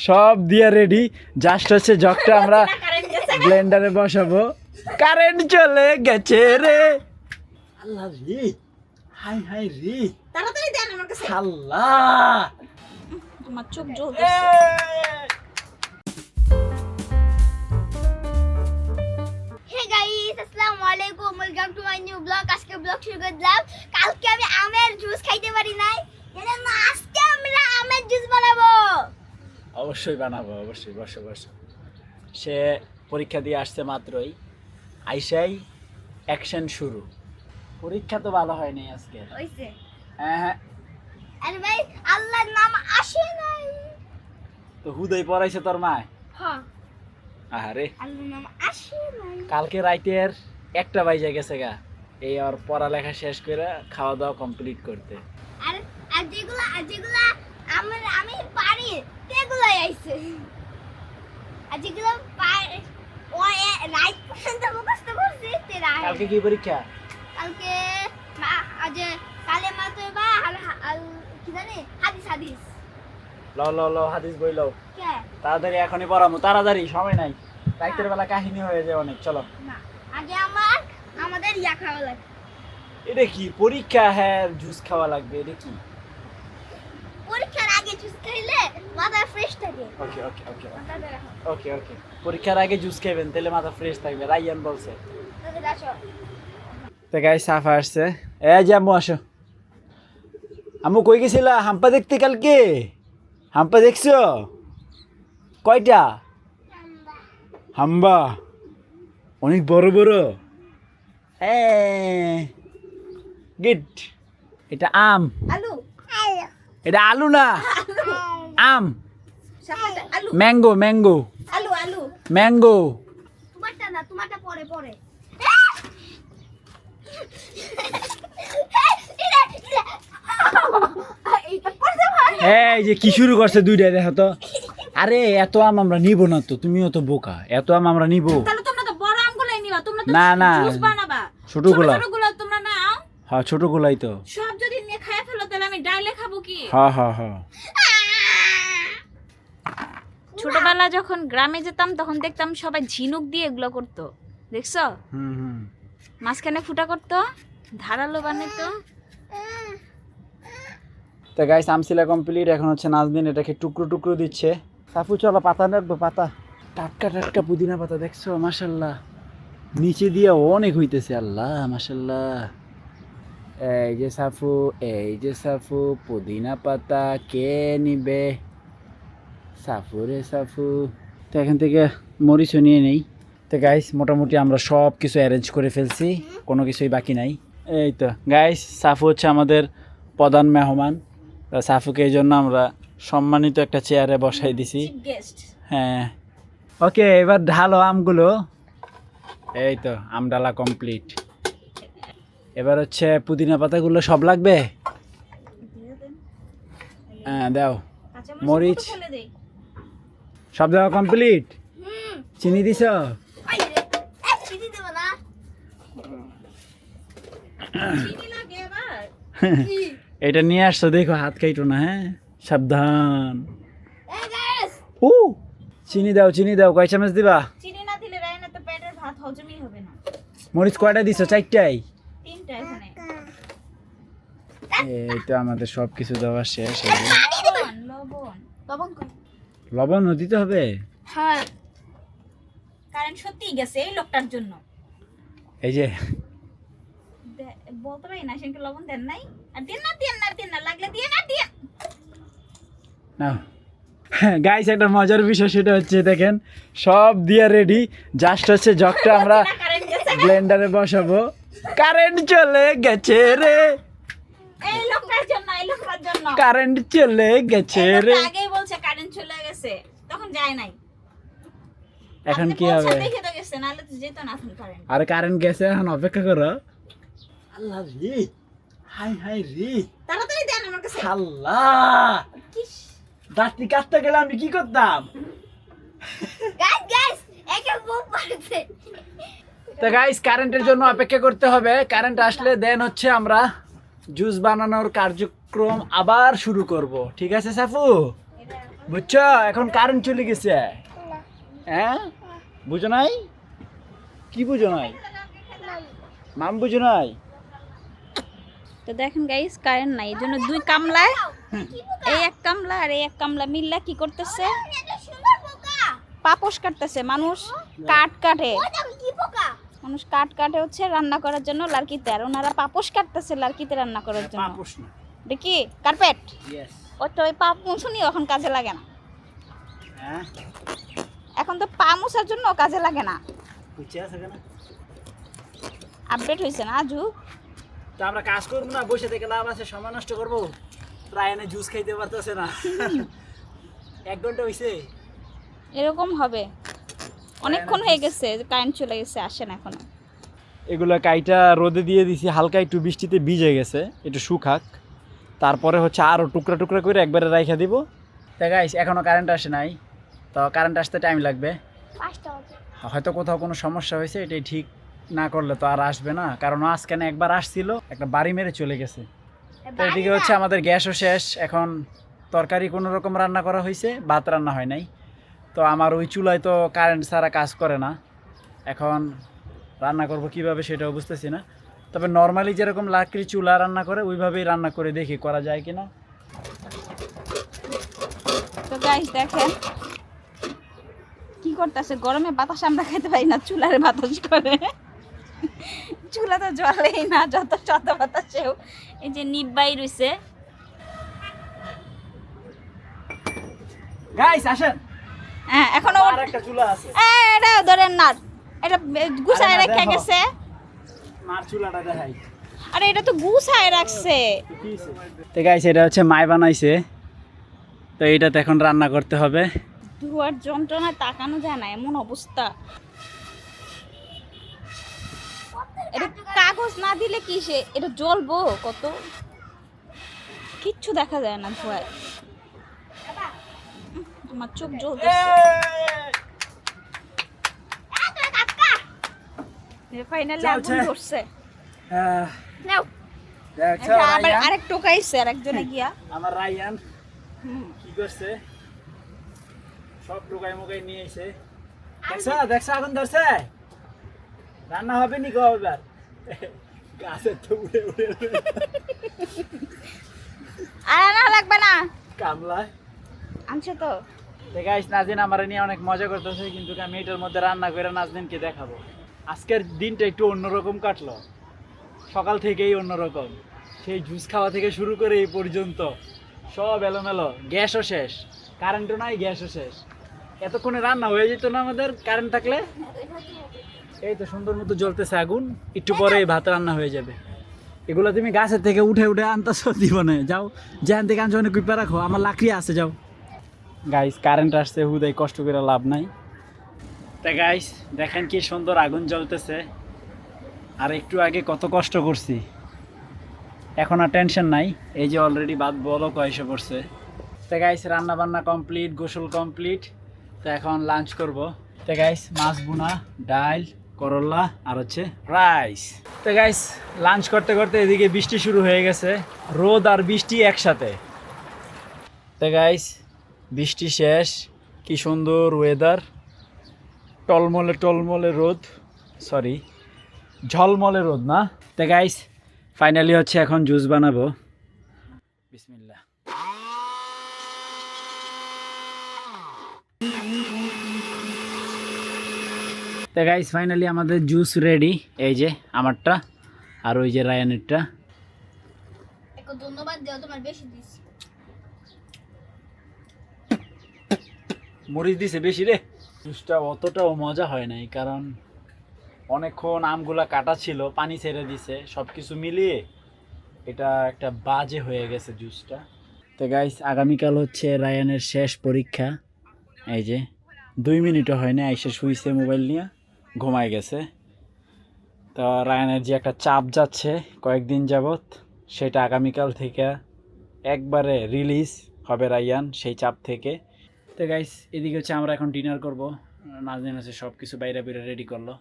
সব দিয়ে ready, just হচ্ছে জগটা আমরা ব্লেন্ডারে বসাবো। কারেন্ট চলে গেছে রে, আল্লাহ রে, হাই হাই রে, তাড়াতাড়ি দেন আমার কাছে। আল্লাহ আমার চোখ জ্বলতেছে। হে গাইস, আসসালামু আলাইকুম, welcome to my new blog. আজকে ব্লগ শুরু করলাম। কালকে আমি আমের জুস খাইতে পারি নাই, এজন্য আজকে আমরা আমের জুস বানাবো। অবশ্যই বানাবো, অবশ্যই। বসো বসো। সে পরীক্ষা দিয়ে আসছে মাত্রই, আইসাই অ্যাকশন শুরু। পরীক্ষা তো ভালো হয়নি আজকে। হইছে? হ্যাঁ হ্যাঁ, আরে ভাই, আল্লাহর নাম আসে নাই। তো হুদয় পড়াইছে তোর মা? হ্যাঁ, আরে আল্লাহর নাম আসে নাই। কালকে রাইতের 1টা বাজে গেছে গা, এই আর পড়ালেখা শেষ করে খাওয়া দাওয়া কমপ্লিট করতে। আর আর যেগুলা আমি পারি সেগুলাই আইছে। আর যেগুলো পারি ও রাইট পর্যন্ত মুখস্থ করছি তেরা। কালকে কি পরীক্ষা? কালকে আজ কালেমা তয়বা আর কি জানি হাদিস। ল হাদিস বই লও, কে? তাড়াতাড়ি এখনই পড়ামু, তাড়াতাড়ি, সময় নাই। রাইতের বেলা কাহিনী হয়ে যায় অনেক, চলো। না, আগে আমাদের ইয়া খাওয়া লাগে। এটা কি পরীক্ষা? হ্যাঁ, জুস খাওয়া লাগবে। এটা কি? পরীক্ষার আগে জুস খাইলে মাথা ফ্রেশ থাকে। ওকে ওকে ওকে মাথাটা রাখো। ওকে ওকে, পরীক্ষার আগে জুস খাবেন, তাহলে মাথা ফ্রেশ থাকবে, রাইয়ান বলছে। তাহলে আসো। তো গাইস, সাফা আসছে। এই যে আম্মু আসো। আম্মু কই গেছিলা হাম্পা দেখতে কালকে? হাম্পা দেখছো? কয়টা হাম্বা? অনেক বড় বড়। হ্যাঁ, গিট। এটা আম। আলু, এটা আলু না, আম। সাথে আলু, ম্যাঙ্গো ম্যাঙ্গো আলু আলু। ম্যাঙ্গো। তোমারটা না, তোমারটা পরে। এই যে কি শুরু করছে দুইটা, দেখো তো। আরে এত আম আমরা নিব না তো, তুমিও তো বোকা। এত আম আমরা নিব তাহলে তোমরা তো বড় আমগুলাই নিবা, তোমরা তো না, না। জুস বানাবা। ছোটগুলা। ছোটগুলা তোমরা নাও। হ্যাঁ, ছোটগুলাই তো। সব যদি নিয়ে খায় ফেলো তাহলে আমি ডাইলে খাবো কি? হ্যাঁ হ্যাঁ হ্যাঁ। ছোটবেলা যখন গ্রামে যেতাম তখন দেখতাম সবাই ঝিনুক দিয়ে এগুলো করতো, দেখছো? হুম। মাঝখানে ফুটা করতো, ধারালো বানাইতো। তো গাইস, আমসিলা কমপ্লিট। এখন হচ্ছে নাজদিন এটাকে টুকরো টুকরো দিচ্ছে। সাফু চলো পাতা রাখবো, পাতা টাটকা টাটকা পুদিনা পাতা, দেখছো? মাশাল্লাহ, নিচে দিয়ে অনেক হইতেছে। আল্লাহ মাশাল্লাহ। এই যে সাফু পুদিনা পাতা কে নিবে? সাফু রে সাফু। তো এখান থেকে মরিচও নিয়ে নেই। তো গাইস, মোটামুটি আমরা সব কিছু অ্যারেঞ্জ করে ফেলছি, কোনো কিছুই বাকি নাই। এই তো গাইস, সাফু হচ্ছে আমাদের প্রধান মেহমান। সাফুকে এই জন্য আমরা সম্মানিত একটা চেয়ারে বসাই দিছি। গেস্ট। হ্যাঁ, ওকে, এবার ঢালো আমগুলো। এই তো আম ডালা কমপ্লিট। এবার হচ্ছে পুদিনা পাতাগুলো সব লাগবে। হ্যাঁ দাও, মরিচ সব দেওয়া কমপ্লিট। চিনি দিছ? চিনি দেব না। এটা নিয়ে আসছো, দেখো হাত কাইটো না। হ্যাঁ, সাবধান। এই গাইস, চিনি দাও। কয় চামচ দিবা? চিনি না দিলে রায়না তো পেটের ভাত হজমই হবে না। মরিচ কয়টা দিছো? 4টাই? 3টা এখানে। এই তো আমাদের সব কিছু দেওয়া শেষ। লবণ কই? লবণও দিতে হবে? হ্যাঁ। কারণ সত্যি গেছে এই লোকটার জন্য। এই যে বলতে পারি না, সেনকে লবণ দেন নাই। আর দেন না লাগলে দিয়ে না। গাইস, একটা মজার বিষয় সেটা হচ্ছে, দেখেন সব দিয়ে রেডি, জাস্ট হচ্ছে জগটা আমরা ব্লেন্ডারে বসাবো। কারেন্ট চলে গেছে রে, এই লোকটার জন্য। কারেন্ট চলে গেছে রে। আগেই বলছে কারেন্ট চলে গেছে, তখন যায় নাই। এখন কি হবে? দেখে তো গেছে, নাহলে তো যেত না এখন কারেন্ট। আরে কারেন্ট গেছে, এখন অপেক্ষা করো। আল্লাহ রে, হাই হাই রে, তাড়াতাড়ি দেন আমার কাছে। আল্লাহ, দাঁতটি কাটতে গেলে আমি কি করতাম? গাইস, একে বুক পারছে। তো গাইস, কারেন্টের জন্য অপেক্ষা করতে হবে। কারেন্ট আসলে দেন হচ্ছে আমরা জুস বানানোর কার্যক্রম আবার শুরু করব, ঠিক আছে সাফু? বুঝছো, এখন কারেন্ট চলে গেছে। হ্যাঁ, বুঝো নাই? কি বুঝো নাই? মাম বুঝো নাই? তো দেখেন গাইস কারেন্ট নাই, এই জন্য দুই কামলায়, এই এক কামলা আর এই এক কামলা মিল্লা কি করতেছে, এটা সুন্দর পোকা। পাপোশ কাটতেছে। মানুষ কাঠ কাটে, ওই দেখো কি পোকা। মানুষ কাঠ কাটে হচ্ছে রান্না করার জন্য লার্কিতে, আর ওনারা পাপোশ কাটতেছে লার্কিতে রান্না করার জন্য। পাপোশ না, দেখি কার্পেট, ইয়েস। ওই তো ওই পা মুছুনি এখন কাজে লাগে না, হ্যাঁ, এখন তো পা মুছার জন্য কাজে লাগে না। বুঝছে আছে কেন? আপডেট হয়েছে না আজু? তো আমরা কাজ করবো না, বসে থেকে লাভ আছে? সময় নষ্ট করবো? রায়ানে জুস খাইতে পারতেছে না। 1 ঘন্টা হয়েছে। এরকম হবে, অনেকক্ষণ হয়ে গেছে, কারেন্ট চলে গেছে, আসেন এখনো। এগুলো কাইটা রোদে দিয়ে দিছি, হালকা একটু বৃষ্টিতে ভিজে গেছে, একটু শুকাক, তারপরে হচ্ছে আরও টুকরা টুকরা করে একবারে রাইখা দিব। তা গাইস এখনও কারেন্ট আসে নাই, তো কারেন্ট আসতে টাইম লাগবে। 5টা বাজে। হয়তো কোথাও কোনো সমস্যা হয়েছে, এটাই ঠিক না করলে তো আর আসবে না, কারণ আজকে না একবার আসছিল, একটা বাড়ি মেরে চলে গেছে। তো এদিকে হচ্ছে আমাদের গ্যাসও শেষ, এখন তরকারি কোনো রকম রান্না করা হয়েছে, ভাত রান্না হয় নাই। তো আমার ওই চুলায় তো কারেন্ট ছাড়া কাজ করে না, এখন রান্না করব কিভাবে সেটাও বুঝতেছি না। তবে নর্মালি যেরকম লাকড়ি চুলা রান্না করে ওইভাবেই রান্না করে দেখি করা যায় কিনা। তো গাইস দেখেন কি করতেছে, গরমে বাতাস আমরা খেতে পারি না, চুলারে বাতাস করে। চুলা তো জ্বলেই না, যত শত বাতাসেও। এই যে নিব্বাই রইছে। গাইস আসেন, হ্যাঁ এখনো আর একটা চুলা আছে, এটা ধরেন না, এটা গুছায় আরে না, রেখে দেখো। গেছে। মার চুলাটা দেখাই। আরে এটা তো গুছায় রাখছে। তো গাইস এটা হচ্ছে মাই বানাইছে, তো এইটাতে এখন রান্না করতে হবে। ধোয়ার যন্ত্রণায় তাকানো যায় না, এমন অবস্থা। এটা কাগজ না দিলে কি সে এটা জ্বলবো কত, কিচ্ছু দেখা যায় না ধোয়ায়। আমার চোখ জ্বলতেছে। ফাইনালি আগুন চলছে। ধরছে। আহ, নাও দেখছো এটা আবার রায়ান? আরেক টোকাইছে আরেকজনে গিয়া। আমার রায়ান কি করছে, সব টুকাই মুকাই নিয়ে এসে। দেখছো দেখছো আগুন ধরছে, রান্না হবে নি গো এবার। গাছের তো উড়ে উড়ে উড়ে আর আনা লাগবে না, কামলায়। আনছে তো। গাইস নাজদিন আমার নিয়ে অনেক মজা করতেছে, কিন্তু আমি এটার মধ্যে রান্না করে নাজদিনকে দেখাবো। আজকের দিনটা একটু অন্যরকম কাটলো, সকাল থেকেই অন্যরকম, সেই জুস খাওয়া থেকে শুরু করে এই পর্যন্ত সব এলোমেলো। গ্যাসও শেষ, কারেন্টও নাই, গ্যাসও শেষ। এতক্ষণে রান্না হয়ে যেত না আমাদের কারেন্ট থাকলে। এই তো সুন্দর মতো জ্বলতেছে আগুন, একটু পরে ভাত রান্না হয়ে যাবে। এগুলো তুমি গাছের থেকে উঠে উঠে আনতেছ জীবনে, যাও যেখান থেকে আনছো অনেক কুইপা রাখো, আমার লাকড়ি আছে, যাও। গাইস কারেন্ট আসছে, হুদাই কষ্ট করে লাভ নাই। তা গাইস দেখেন কি সুন্দর আগুন জ্বলতেছে, আর একটু আগে কত কষ্ট করছি, এখন আর টেনশন নাই। এই যে অলরেডি ভাত বলক এসে পড়ছে। তো গাইস রান্না বান্না কমপ্লিট, গোসল কমপ্লিট, তো এখন লাঞ্চ করব। তো গাইস মাছ ভুনা, ডাল, করলা আর হচ্ছে রাইস। তো গাইস লাঞ্চ করতে করতে এদিকে বৃষ্টি শুরু হয়ে গেছে, রোদ আর বৃষ্টি একসাথে। তো গাইস বৃষ্টি শেষ, কি সুন্দর ওয়েদার, টলমলে টলমলে রোদ, সরি ঝলমলে রোদ না। তো গাইস ফাইনালি হচ্ছে এখন জুস বানাবো, বিসমিল্লাহ। তো গাইস ফাইনালি আমাদের জুস রেডি, এই যে আমারটা আর ওই যে রায়ানেরটা। একটু ধন্যবাদ দাও, তোমার বেশি দিছি। মরিচ দিছে বেশি রে। জুসটা অতটাও মজা হয় নাই, কারণ অনেকক্ষণ আমগুলা কাটা ছিল, পানি ছেড়ে দিছে, সব কিছু মিলিয়ে এটা একটা বাজে হয়ে গেছে জুসটা। তো গাইস আগামীকাল হচ্ছে রায়ানের শেষ পরীক্ষা, এই যে 2 মিনিটও হয় না এসে শুইছে মোবাইল নিয়ে, ঘুমায় গেছে। তো রায়ানের যে একটা চাপ যাচ্ছে কয়েকদিন যাবত, সেটা আগামীকাল থেকে একবারে রিলিজ হবে রায়ান সেই চাপ থেকে। তো গাইস এদিকে হচ্ছে আমরা এখন ডিনার করবো, নাজনীন হচ্ছে সব কিছু বাইরে বাইরে রেডি করলো।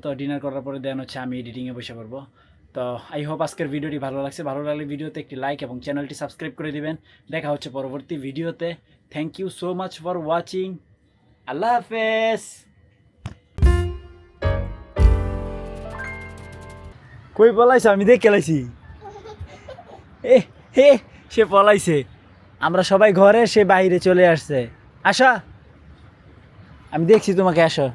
তো ডিনার করার পরে দেন হচ্ছে আমি এডিটিংয়ে বসে পড়বো। তো তো আই হোপ আজকের ভিডিওটি ভালো লাগছে, ভালো লাগলে ভিডিওতে একটি লাইক এবং চ্যানেলটি সাবস্ক্রাইব করে দিবেন। দেখা হচ্ছে পরবর্তী ভিডিওতে। Thank you so much for watching. আল্লাহ হাফেজ। কই পলাইছে? আমি দেখে লাইছি। হে সে পলাইছে। আমরা সবাই ঘরে, সে বাইরে চলে আসছে। আসা, আমি দেখছি তোমাকে, আসো।